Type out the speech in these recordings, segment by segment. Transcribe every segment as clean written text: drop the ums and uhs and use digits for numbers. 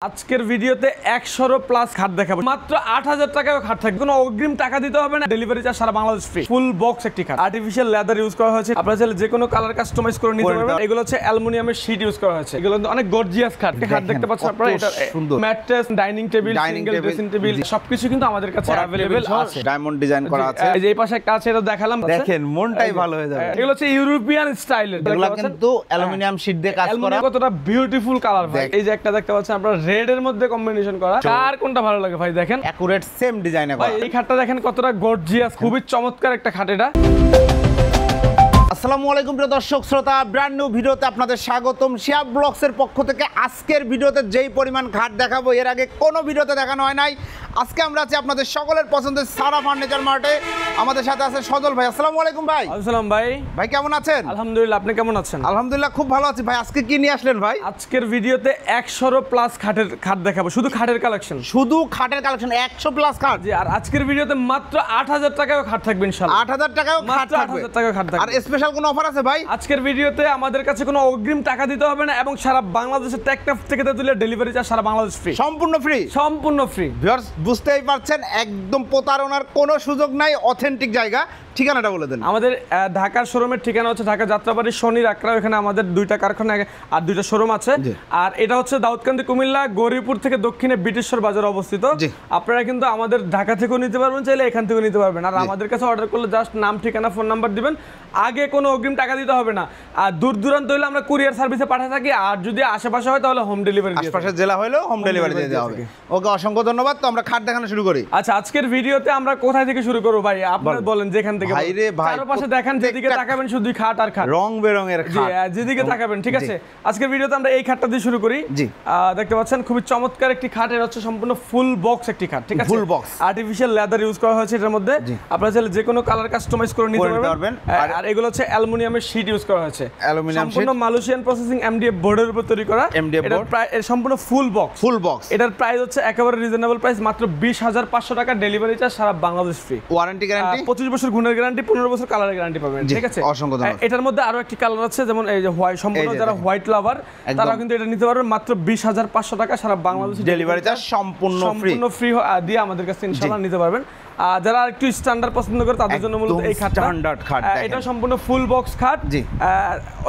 আজকের ভিডিওতে 100 প্লাস খাট দেখাবো মাত্র 8000 টাকায় খাট থাকবে কোনো অগ্রিম টাকা দিতে হবে না ডেলিভারি চার্জ সারা বাংলাদেশ ফ্রি ফুল বক্স একটি খাট আর্টিফিশিয়াল লেদার ইউজ করা হয়েছে আপনারা চাইলে যে কোনো কালার কাস্টমাইজ করে নিতে পারবেন এগুলো হচ্ছে অ্যালুমিনিয়ামের শীট ইউজ করা হয়েছে এগুলো অনেক গর্জিয়াস খাট দেখতে পাচ্ছেন আপনারা এটা mattress dining table single dressing table সবকিছু কিন্তু আমাদের কাছে अवेलेबल আছে ডায়মন্ড ডিজাইন করা আছে এই যে এই পাশে একটা আছে এটা দেখালাম দেখেন মনটাই ভালো হয়ে যাবে এগুলো হচ্ছে ইউরোপিয়ান স্টাইলের এগুলো কিন্তু অ্যালুমিনিয়াম শীট দিয়ে কাজ করা কতটা বিউটিফুল কালার ভাই এই যে একটা দেখতে পাচ্ছেন আপনারা রেড এর মধ্যে কম্বিনেশন করা কার কোনটা ভালো লাগে ভাই দেখেন একুরেট সেম ডিজাইনে করা এই খাটটা দেখেন কতটা গর্জিয়াস খুবই চমৎকার একটা খাট এটা আসসালামু আলাইকুম প্রিয় দর্শক শ্রোতা ব্র্যান্ড নিউ ভিডিওতে আপনাদের স্বাগতম শিয়া ব্লগসের পক্ষ থেকে আজকের ভিডিওতে যেই পরিমাণ খাট দেখাবো এর আগে কোনো ভিডিওতে দেখানো হয় নাই আজকে আমরা আছি আপনাদের সকলের পছন্দের সারা ফার্নিচার মার্টে আমাদের সাথে আছে সজল ভাই আসসালামু আলাইকুম ভাই আসসালাম ভাই ভাই কেমন আছেন আলহামদুলিল্লাহ আপনি কেমন আছেন আলহামদুলিল্লাহ খুব ভালো আছি ভাই আজকে কি নিয়ে আসলেন ভাই আজকের ভিডিওতে 100 প্লাস খাট দেখাবো শুধু খাটের কালেকশন শুধু খাটের কালেকশন 100 প্লাস খাট জি আর আজকের ভিডিওতে মাত্র 8000 টাকায় খাট থাকবে ইনশাআল্লাহ 8000 টাকায় খাট থাকবে 8000 টাকায় খাট থাকবে আর স্পেশাল কোনো অফার আছে ভাই আজকের ভিডিওতে আমাদের কাছে কোনো অগ্রিম টাকা দিতে হবে না এবং সারা বাংলাদেশের টেকনাফ থেকে তুলে ডেলিভারি চার্জ সারা বাংলাদেশ ফ্রি সম্পূর্ণ ফ্রি সম্পূর্ণ ফ্রি ভিউয়ার্স বুঝতেই পারছেন একদম প্রতারণার কোনো সুযোগ নাই অথেন্টিক জায়গা ঠিকানাটা বলে দেন আমাদের ঢাকার শোরুমের ঠিকানা হচ্ছে ঢাকা যাত্রাবাড়ি শনির আকরা এখানে আমাদের দুইটা কারখানা আর দুইটা শোরুম আছে আর এটা হচ্ছে দাউদকান্দি কুমিল্লা গৌরীপুর থেকে দক্ষিণে ব্রিটিশর বাজার অবস্থিত আপনারা কিন্তু আমাদের ঢাকা থেকেও নিতে পারবেন চাইলে এখান থেকেও নিতে পারবেন আর আমাদের কাছে অর্ডার করলে জাস্ট নাম ঠিকানা ফোন নাম্বার দিবেন আগে কোনো অগ্রিম টাকা দিতে হবে না আর দূর দূরান্ত হলে আমরা কুরিয়ার সার্ভিসে পাঠিয়ে থাকি আর যদি আশেপাশে হয় তাহলে হোম ডেলিভারি আশেপাশের জেলা হলেও হোম ডেলিভারি দিয়ে দেওয়া হবে ওকে অসংখ্য ধন্যবাদ তো আমরা খাট দেখানো শুরু করি আচ্ছা আজকের ভিডিওতে আমরা কোথায় থেকে শুরু করব ভাই আপনারা বলেন যেখান থেকে ভাই রে ভাই পাশে দেখেন যেদিকে তাকাবেন শুধু খাট আর খাট রং বেরঙের খাট যেদিকে তাকাবেন ঠিক আছে আজকের ভিডিওতে আমরা এই খাটটা দিয়ে শুরু করি জি দেখতে পাচ্ছেন খুবই চমৎকার একটি খাট এর হচ্ছে সম্পূর্ণ ফুল বক্স একটি খাট ঠিক আছে full box artificial leather use করা হয়েছে এর মধ্যে আপনারা চাইলে যে কোনো কালার কাস্টমাইজ করে নিতে পারবেন আর এগুলো হচ্ছে অ্যালুমিনিয়ামের শীট ইউজ করা হয়েছে অ্যালুমিনিয়াম সম্পূর্ণ মালয়েশিয়ান প্রসেসিং এমডিএফ বোর্ডের উপর তৈরি করা এটা প্রায় সম্পূর্ণ ফুল বক্স এটার প্রাইস হচ্ছে একেবারে রিজনেবল প্রাইস মাত্র 20500 টাকা ডেলিভারি চার্জ সারা বাংলাদেশ ফ্রি ওয়ারেন্টি গ্যারান্টি 25 বছর গুণের গ্যারান্টি 15 বছর কালারের গ্যারান্টি পাবেন ঠিক আছে অসংখ্য ধন্যবাদ এটার মধ্যে আরো একটি কালার আছে যেমন এই যে হোয়াইট সম্পূর্ণ যারা হোয়াইট লাভার তারা কিন্তু এটা নিতে পারবেন মাত্র 20500 টাকা সারা বাংলাদেশ ডেলিভারি চার্জ সম্পূর্ণ ফ্রি দিয়ে আমাদের কাছে ইনশাআল্লাহ নিতে পারবেন যারা একটু স্ট্যান্ডার্ড পছন্দ করে তাদের জন্য মূলত এই খাটটা স্ট্যান্ডার্ড খাট এটা সম্পূর্ণ ফুল বক্স খাট জি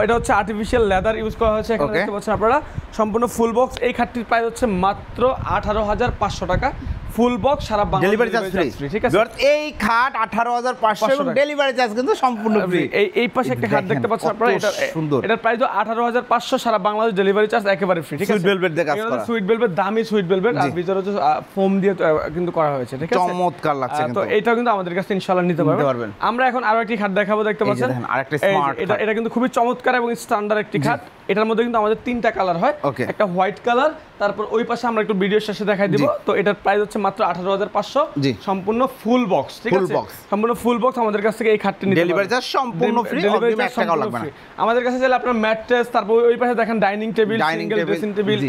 এটা হচ্ছে আর্টিফিশিয়াল লেদার ইউজ করা হয়েছে এখানে দেখতে পাচ্ছেন আপনারা সম্পূর্ণ ফুল বক্স এই খাটটির প্রাইস হচ্ছে মাত্র 18500 টাকা ফুল বক্স সারা বাংলাদেশ ডেলিভারি চার্জ ফ্রি ঠিক আছে এই খাট 18500 এবং ডেলিভারি চার্জ কিন্তু সম্পূর্ণ ফ্রি এই পাশে একটা খাট দেখতে পাচ্ছেন আপনারা এটা সুন্দর এটার প্রাইস 18500 সারা বাংলাদেশ ডেলিভারি চার্জ একেবারে ফ্রি ঠিক আছে সুইট ভেলভেট দিয়ে কাজ করা সুইট ভেলভেট দামি সুইট ভেলভেট আর ভিতরে হচ্ছে ফোম দিয়ে কিন্তু করা হয়েছে ঠিক আছে চমৎকার লাগছে তো এটা কিন্তু আমাদের কাছে ইনশাআল্লাহ নিতে পারবেন আমরা এখন আরো একটি খাট দেখাবো দেখতে পাচ্ছেন আরেকটা স্মার্ট এটা কিন্তু খুবই চমৎকার এবং স্ট্যান্ডার্ড একটি খাট এটার মধ্যে কিন্তু আমাদের তিনটা কালার হয় একটা হোয়াইট কালার তারপর ওই পাশে আমরা একটু ভিডিও শেষে দেখাই দিব তো এটার প্রাইস হচ্ছে মাত্র 18500 সম্পূর্ণ ফুল বক্স ঠিক আছে সম্পূর্ণ ফুল বক্স আমাদের কাছ থেকে এই খাটটি নিতে ডেলিভারি চার্জ সম্পূর্ণ ফ্রি অগ্রিম 1 টাকাও লাগবে না আমাদের কাছে চাইলে আপনার ম্যাট্রেস তারপর ওই পাশে দেখেন dining table single dressing table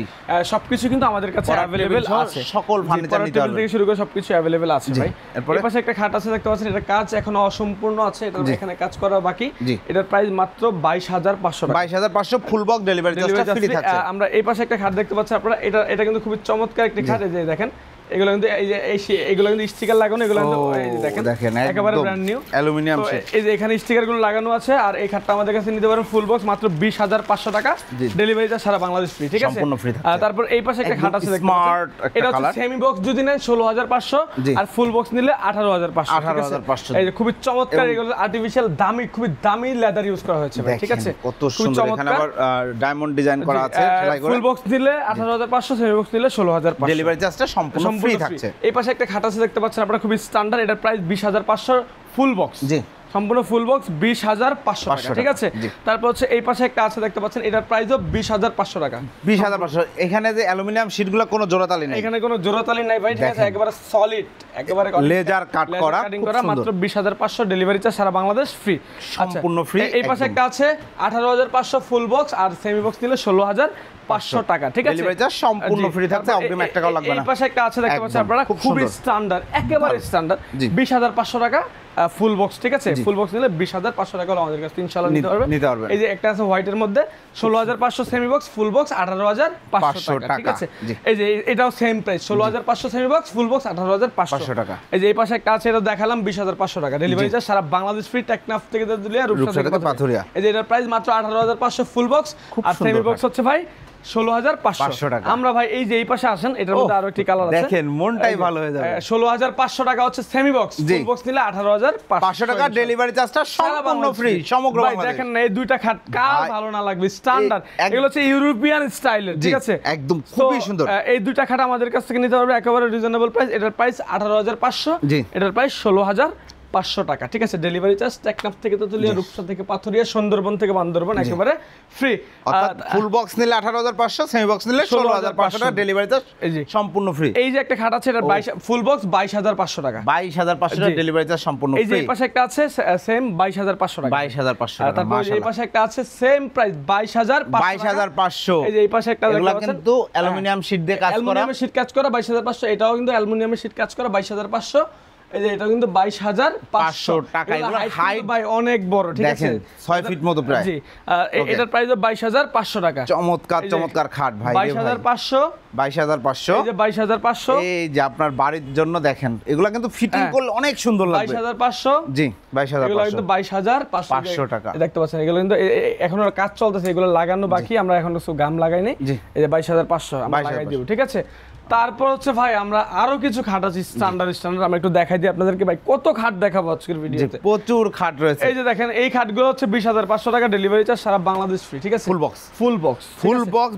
সবকিছু কিন্তু আমাদের কাছে अवेलेबल আছে সকল ফার্নিচার নিতে পারবেন থেকে শুরু করে সবকিছু अवेलेबल আছে ভাই এর পাশে একটা খাট আছে দেখতে পাচ্ছেন এটা কাজ এখনো অসম্পূর্ণ আছে এটা এখানে কাজ করা বাকি এটার প্রাইস মাত্র 22500 টাকা 22500 full box delivery charge free থাকছে আমরা এই পাশে একটা খাট দেখতে পাচ্ছি আপনারা এটা কিন্তু খুব চমৎকার একটি খাট এই যে দেখেন এগুলো কিন্তু এগুলো কিন্তু স্টিকার লাগানো এগুলো কিন্তু এই যে দেখেন একেবারে ব্র্যান্ড নিউ অ্যালুমিনিয়াম এই যে এখানে স্টিকার গুলো লাগানো আছে আর এই খাটটা আমাদের কাছে নিতে পারেন ফুল বক্স মাত্র 20500 টাকা ডেলিভারি চার্জ সারা বাংলাদেশ ফ্রি ঠিক আছে সম্পূর্ণ ফ্রি তারপর এই পাশে একটা খাট আছে স্মার্ট এটা হচ্ছে সেমি বক্স যদি নেন 16500 আর ফুল বক্স নিলে 18500 এই যে খুব চমৎকার এগুলো আর্টিফিশিয়াল দামি খুব দামি লেদার ইউজ করা হয়েছে ভাই ঠিক আছে কত সুন্দর এখানে আবার ডায়মন্ড ডিজাইন করা আছে ফুল বক্স নিলে 18500 সেমি বক্স নিলে 16500 ডেলিভারি চার্জটা সম্পূর্ণ ফ্রি থাকছে এই পাশে একটা খাট আছে দেখতে পাচ্ছেন আপনারা খুবই স্ট্যান্ডার্ড এটার প্রাইস 20500 ফুল বক্স জি সম্পূর্ণ ফুল বক্স 20500 টাকা ঠিক আছে তারপর হচ্ছে এই পাশে একটা আছে দেখতে পাচ্ছেন এটার প্রাইসও 20500 টাকা 20500 এখানে যে অ্যালুমিনিয়াম শীটগুলো কোনো জোড়াতালি নেই এখানে কোনো জোড়াতালি নাই ভাই ঠিক আছে একেবারে সলিড একেবারে লেজার কাট করা মাত্র 20500 ডেলিভারি চার্জ সারা বাংলাদেশ ফ্রি সম্পূর্ণ ফ্রি এই পাশে একটা আছে 18500 ফুল বক্স আর সেমি বক্স নিলে 16500 টাকা ঠিক আছে ডেলিভারি চার্জ সম্পূর্ণ ফ্রি থাকছে অগ্রিম 1 টাকাও লাগবে না এই পাশে একটা আছে দেখতে পাচ্ছেন আপনারা খুবই স্ট্যান্ডার্ড একেবারে স্ট্যান্ডার্ড 20500 টাকা ফুল বক্স, ঠিক আছে? ফুল বক্স নিলে 20,500 টাকা হলো আমাদের কাছে ইনশাআল্লাহ নিতে পারবেন। এই যে একটা আছে হোয়াইটের মধ্যে 16,500 সেমি বক্স, ফুল বক্স 18,500 টাকা, ঠিক আছে? এই যে এটাও same price 16,500 semi box, full box 18,500 টাকা। এই যে এই পাশে একটা আছে, এটা দেখালাম 20,500 টাকা, ডেলিভারি চার্জ সারা বাংলাদেশ ফ্রি, টেকনাফ থেকে দিলে রূপসা থেকে পাথুরিয়া। এই যে এটার প্রাইস মাত্র 18,500 ফুল বক্স, আর সেমি বক্স হচ্ছে ভাই 16,500 টাকা। আমরা ভাই এই যে এই পাশে আসেন, এটার মধ্যে আরো একটি কালার আছে, দেখেন মনটাই ভালো হয়ে যাবে। 16,500 টাকা হচ্ছে সেমি বক্স, ফুল বক্স নিলে 18,500 টাকা, ডেলিভারি চার্জটা সম্পূর্ণ ফ্রি সমগ্র ভাই। বাংলাদেশ। দেখেন না এই দুইটা খাট কার ভালো না লাগবে, স্ট্যান্ডার্ড, এগুলো হচ্ছে ইউরোপিয়ান স্টাইলের, ঠিক আছে? একদম খুবই সুন্দর। এই দুইটা খাট আমাদের কাছ থেকে নিতে পারবে একেবারে রিজনেবল প্রাইস। এটার প্রাইস 18,500, এটার প্রাইস 16,500 টাকা, ঠিক আছে? ডেলিভারি চার্জ টেকনাফ থেকে তেতুলিয়া, রূপসা থেকে পাথুরিয়া, সুন্দরবন থেকে বান্দরবন একেবারে ফ্রি। অর্থাৎ ফুল বক্স নিলে 18,500, সেমি বক্স নিলে 16,500 টাকা, ডেলিভারি চার্জ সম্পূর্ণ ফ্রি। এই যে একটা খাট আছে, এটা ফুল বক্স 22,500 টাকা, 22,500 টাকা, ডেলিভারি চার্জ সম্পূর্ণ ফ্রি। এই যে এই পাশে একটা আছে সেম 22,500 টাকা, 22,500 টাকা। তারপর এই পাশে একটা আছে সেম প্রাইস 22,500। এই যে এই পাশে একটা এগুলা কিন্তু অ্যালুমিনিয়াম শীট দিয়ে কাজ করা, অ্যালুমিনিয়ামের শীট কাজ করা 22,500। এটাও কিন্তু অ্যালুমিনিয়ামের শীট কাজ করা 22,500। এই যে এটা কিন্তু 22,500 টাকা। এগুলো হাইট ভাই অনেক বড়, ঠিক আছে? 6 ফিট মতো প্রায়। জি, এটার প্রাইস 22,500 টাকা। চমৎকার চমৎকার খাট ভাই, 22,500, 22,500। এই যে 22,500, এই যে আপনার বাড়ির জন্য দেখেন, এগুলা কিন্তু ফিটিং করলে অনেক সুন্দর লাগবে। 22,500, জি 22,500, এগুলো কিন্তু 22,500 টাকা। দেখতে পাচ্ছেন, এগুলো কিন্তু এখনো কাজ চলতেছে, এগুলো লাগানো বাকি, আমরা এখনো কিছু গাম লাগাইনি। এই যে 22,500 আমরা লাগাই দিব, ঠিক আছে? তারপর হচ্ছে ভাই আমরা আরো কিছু খাট আছে স্ট্যান্ডার্ড, আমরা একটু দেখাই দিই আপনাদেরকে। ভাই কত খাট দেখাবো আজকের ভিডিওতে, প্রচুর খাট রয়েছে। এই যে দেখেন এই খাটগুলো হচ্ছে 20,500 টাকা, ডেলিভারি চার্জ সারা বাংলাদেশ ফ্রি, ঠিক আছে? Full box, full box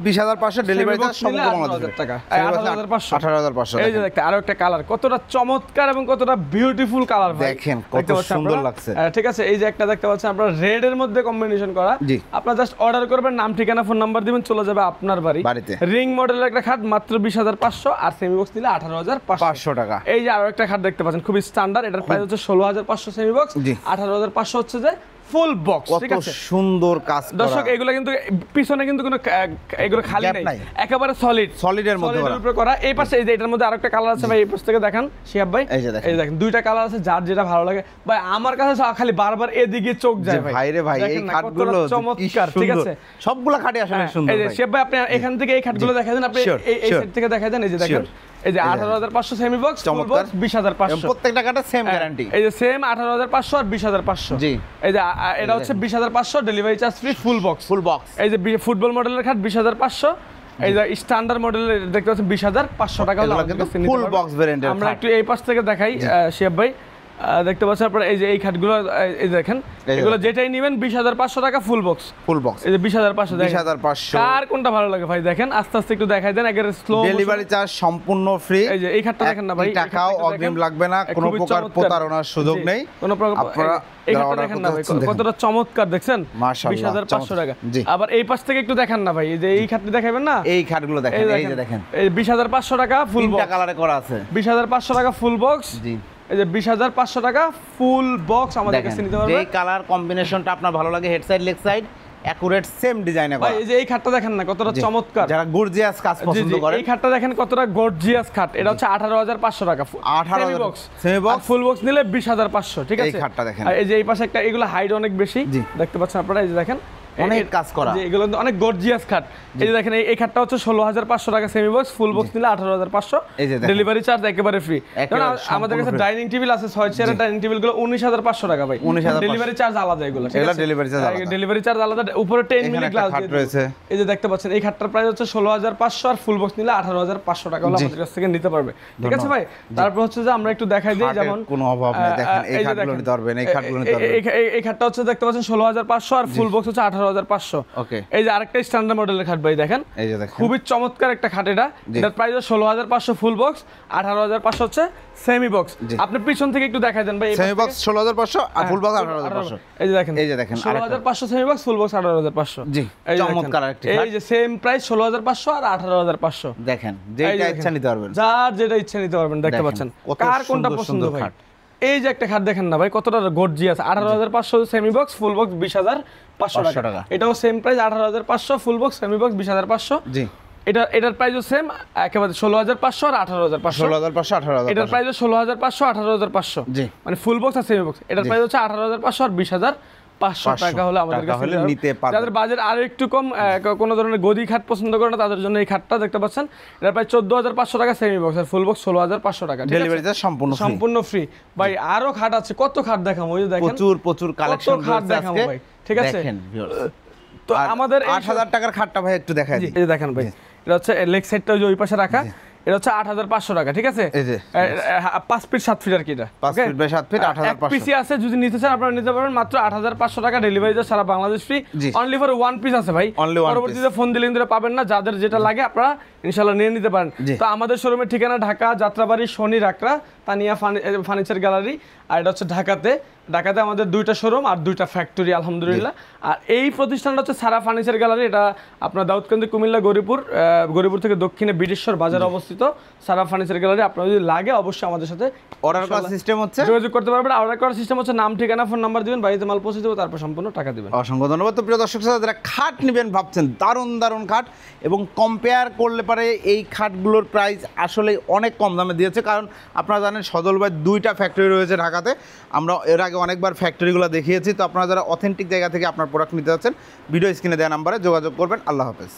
20,500, delivery charge সমগ্র বাংলাদেশ টাকা, 18,500। এই যে দেখতে আরো একটা কালার, কতটা চমৎকার এবং কতটা বিউটিফুল কালার ভাই, দেখেন কত সুন্দর লাগছে, ঠিক আছে? এই যে একটা দেখতে পাচ্ছেন আপনারা রেড এর মধ্যে কম্বিনেশন করা, আপনারা জাস্ট অর্ডার করবেন, নাম ঠিকানা ফোন নাম্বার দিবেন, চলে যাবে আপনার বাড়িতে। রিং মডেলের একটা খাট মাত্র 20,500, আর সেমি বক্স 18,500 টাকা। এই যে আরো একটা খাট দেখতে পাচ্ছেন খুবই স্ট্যান্ডার্ড, এটার প্রাইস হচ্ছে 16,500 সেমি বক্স, 18,500 হচ্ছে যে ফুল বক্স, ঠিক আছে? সুন্দর কাজ করা। দর্শক এগুলো কিন্তু পিছনে কিন্তু কোনো এগুলো খালি নাই, একেবারে সলিডের মধ্যে করা। এই পাশে এই যে এটার মধ্যে আরেকটা কালার আছে ভাই, এই পাশ থেকে দেখেন শিহাব ভাই, এই যে দেখেন দুইটা কালার আছে, যার যেটা ভালো লাগে ভাই। আমার কাছে খালি বারবার এদিকে চোখ যায় ভাই, রে ভাই এই খাটগুলো চমৎকার, ঠিক আছে? সবগুলা খাটে আসলে সুন্দর। এই যে শিহাব ভাই আপনি এখান থেকে এই খাটগুলো দেখাই দেন, আপনি এই সাইড থেকে দেখাই দেন। এই যে দেখেন, এই যে 18,500 সেমি বক্স, ফুল বক্স 20,500, প্রত্যেকটা কাটা সেম গ্যারান্টি। এই যে সেম 18,500 আর 20,500। জি, এই যে এটা হচ্ছে 20,500, delivery charge free, full box. এই যে ফুটবল মডেলের খাট 20,500। এই যে স্ট্যান্ডার্ড মডেলের দেখতে পাচ্ছেন 20,500 টাকা হলো ফুল বক্স ভেরিয়েন্টের। আমরা একটু এই পাশ থেকে দেখাই শিহাব ভাই, দেখতে পাচ্ছেন আপনারা এই যে এই খাটগুলো, এই দেখেন এগুলো যেটাই নেবেন 20,500 টাকা, ফুল বক্স। এই যে 20,500, 20,500 কার কোনটা ভালো লাগে ভাই দেখেন, আস্তে আস্তে একটু দেখাই দেন, একেবারে স্লো। ডেলিভারি চার্জ সম্পূর্ণ ফ্রি। এই যে এই খাটটা দেখেন না ভাই, টাকাও অগ্রিম লাগবে না, কোনো প্রকার প্রতারণার সুযোগ নেই, কোনো প্রকার। আপনারা এই খাটটা দেখেন না ভাই, কতটা চমৎকার দেখছেন, মাশাআল্লাহ 20,500 টাকা। আবার এই পাশ থেকে একটু দেখান না ভাই, এই যে এই খাটটি দেখাবেন না, এই খাটগুলো দেখেন, এই যে দেখেন, এই 20,500 টাকা ফুল বক্স, তিনটা কালারে করা আছে, 20,500 টাকা ফুল বক্স। জি, এই যে 20,500 টাকা ফুল বক্স আমাদের কাছে নিতে পারবেন। এই কালার কম্বিনেশনটা আপনার ভালো লাগে, head side leg side accurate same ডিজাইনে করা। এই যে এই খাটটা দেখেন না কতটা চমৎকার, যারা গর্জিয়াস কাজ পছন্দ করে, এই খাটটা দেখেন কতটা গর্জিয়াস খাট। এটা হচ্ছে 18,500 টাকা, 18,000 box, semi box, full box নিলে 20,500, ঠিক আছে? এই খাটটা দেখেন, এই যে এই পাশে একটা, এগুলো হাইট অনেক বেশি দেখতে পাচ্ছেন আপনারা, এই যে দেখেন অনেক কাজ করা, এগুলো অনেক গর্জিয়াস খাট। এই যে দেখেন এই খাটটা হচ্ছে 16,500 টাকা সেমি বক্স, ফুল বক্স নিলে 18,500, ডেলিভারি চার্জ একেবারে ফ্রি। আমাদের কাছে ডাইনিং টেবিল আছে 6 চেয়ারের ডাইনিং টেবিল গুলো 19,500 টাকা ভাই, ডেলিভারি চার্জ আলাদা, এগুলো ডেলিভারি চার্জ আলাদা। উপরে 10 মিনিট গ্লাস রয়েছে। এই যে দেখতে পাচ্ছেন এই খাটটার প্রাইস হচ্ছে 16,500, আর ফুল বক্স নিলে 18,500 টাকা হলো আমাদের কাছ থেকে নিতে পারবে, ঠিক আছে ভাই? তারপর হচ্ছে যে আমরা একটু দেখাই দিই, যেমন কোনো অভাব নেই, দেখেন এই খাটগুলো নিতে পারবেন, এই খাটগুলো নিতে পারবেন। এই খাটটা হচ্ছে দেখতে পাচ্ছেন 16,500, আর ফুল বক্স হচ্ছে 18,500। এই যে আরেকটা স্ট্যান্ডার্ড মডেলের খাট ভাই দেখেন, খুবই চমৎকার একটা খাট। এটার প্রাইস 16,500 ফুল বক্স, 18,500 হচ্ছে সেমি বক্স। আপনি পিছন থেকে একটু দেখাই দেন ভাই, সেমি বক্স 16,500 আর ফুল বক্স 18,500। এই যে দেখেন 16,500 সেমি বক্স, ফুল বক্স 18,500। জি, চমৎকার একটা খাট। এই যে সেম প্রাইস 16,500 আর 18,500। দেখেন যেটা ইচ্ছা নিতে পারবেন, যার যেটা ইচ্ছা নিতে পারবেন, দেখতে পাচ্ছেন কার কোনটা পছন্দ ভাই। এই যে একটা খাট দেখেন না ভাই, কতটা gorgeous, 18,500 semi box, full box 20,500 টাকা। এটাও same price 18,500, full box semi box 20,500। জি, এটার প্রাইসও সেম একেবারে 16,500 আর 18,500। 16,500 18,000। এটার প্রাইস 16,500 18,500। জি। মানে ফুল বক্স আর সেমি বক্স। এটার প্রাইস হচ্ছে 18,500 আর 20,500 টাকা হলে আমাদের কাছে নিতে পারবেন। যাদের বাজেট আরো একটু কম, কোনো ধরনের গদি খাট পছন্দ করে না, তাদের জন্য এই খাটটা দেখতে পাচ্ছেন। এটার প্রাইস 14,500 টাকা সেমি বক্স, আর ফুল বক্স 16,500 টাকা। ডেলিভারি চার্জ সম্পূর্ণ ফ্রি ভাই। আরো খাট আছে, কত খাট দেখাবো, ওই যে দেখেন প্রচুর কালেকশন খাট দেখাবো ভাই, ঠিক আছে। দেখেন ভিউয়ার্স, তো আমাদের 8,000 টাকার খাটটা ভাই একটু দেখাই দিই। এই যে দেখেন ভাই, এটা হচ্ছে লেগ সাইডটা ওই পাশে রাখা, এটা হচ্ছে 8,500 টাকা, ঠিক আছে। 5 ফিট 7 ফিট আর কি, এটা 5 ফিট বাই 7 ফিট 8,500। পিসি আছে, যদি নিতে চান আপনারা নিতে পারবেন মাত্র 8,500 টাকা, ডেলিভারি চার্জ সারা Bangladesh free. Only for one piece আছে ভাই, পরবর্তীতে ফোন দিলে কিন্তু পাবেন না। যাদের যেটা লাগে আপনারা ইনশাআল্লাহ নিয়ে নিতে পারেন। তো আমাদের শোরুমের ঠিকানা ঢাকা যাত্রাবাড়ি শনি রাকড়া তানিয়া ফার্নিচার গ্যালারি, আর এটা হচ্ছে ঢাকাতে আমাদের 2টা শোরুম আর 2টা ফ্যাক্টরি আলহামদুলিল্লাহ। আর এই প্রতিষ্ঠানটা হচ্ছে সারা ফার্নিচার গ্যালারি, এটা আপনার দাউদকান্দি কুমিল্লা গরিপুর থেকে দক্ষিণে বিটেশ্বর বাজারে অবস্থিত সারা ফার্নিচার গ্যালারি। আপনার যদি লাগে অবশ্যই আমাদের সাথে অর্ডার করার সিস্টেম হচ্ছে, যোগাযোগ করতে পারবেন। অর্ডার করার সিস্টেম হচ্ছে নাম ঠিকানা ফোন নাম্বার দিবেন, বাড়িতে মাল পৌঁছে দেবো, তারপর সম্পূর্ণ টাকা দিবেন। অসংখ্য ধন্যবাদ। তো প্রিয় দর্শক শ্রোতা, যারা খাট নেবেন ভাবছেন, দারুণ খাট, এবং কম্পেয়ার করলে পারে এই খাটগুলোর প্রাইস আসলে অনেক কম দামে দিয়েছে। কারণ আপনারা জানেন সজল ভাই 2টা ফ্যাক্টরি রয়েছে ঢাকাতে, আমরা এর আগে অনেকবার ফ্যাক্টরিগুলো দেখিয়েছি। তো আপনারা যারা অথেন্টিক জায়গা থেকে আপনার প্রোডাক্ট নিতে যাচ্ছেন, ভিডিও স্ক্রিনে দেওয়া নাম্বারে যোগাযোগ করবেন। আল্লাহ হাফেজ।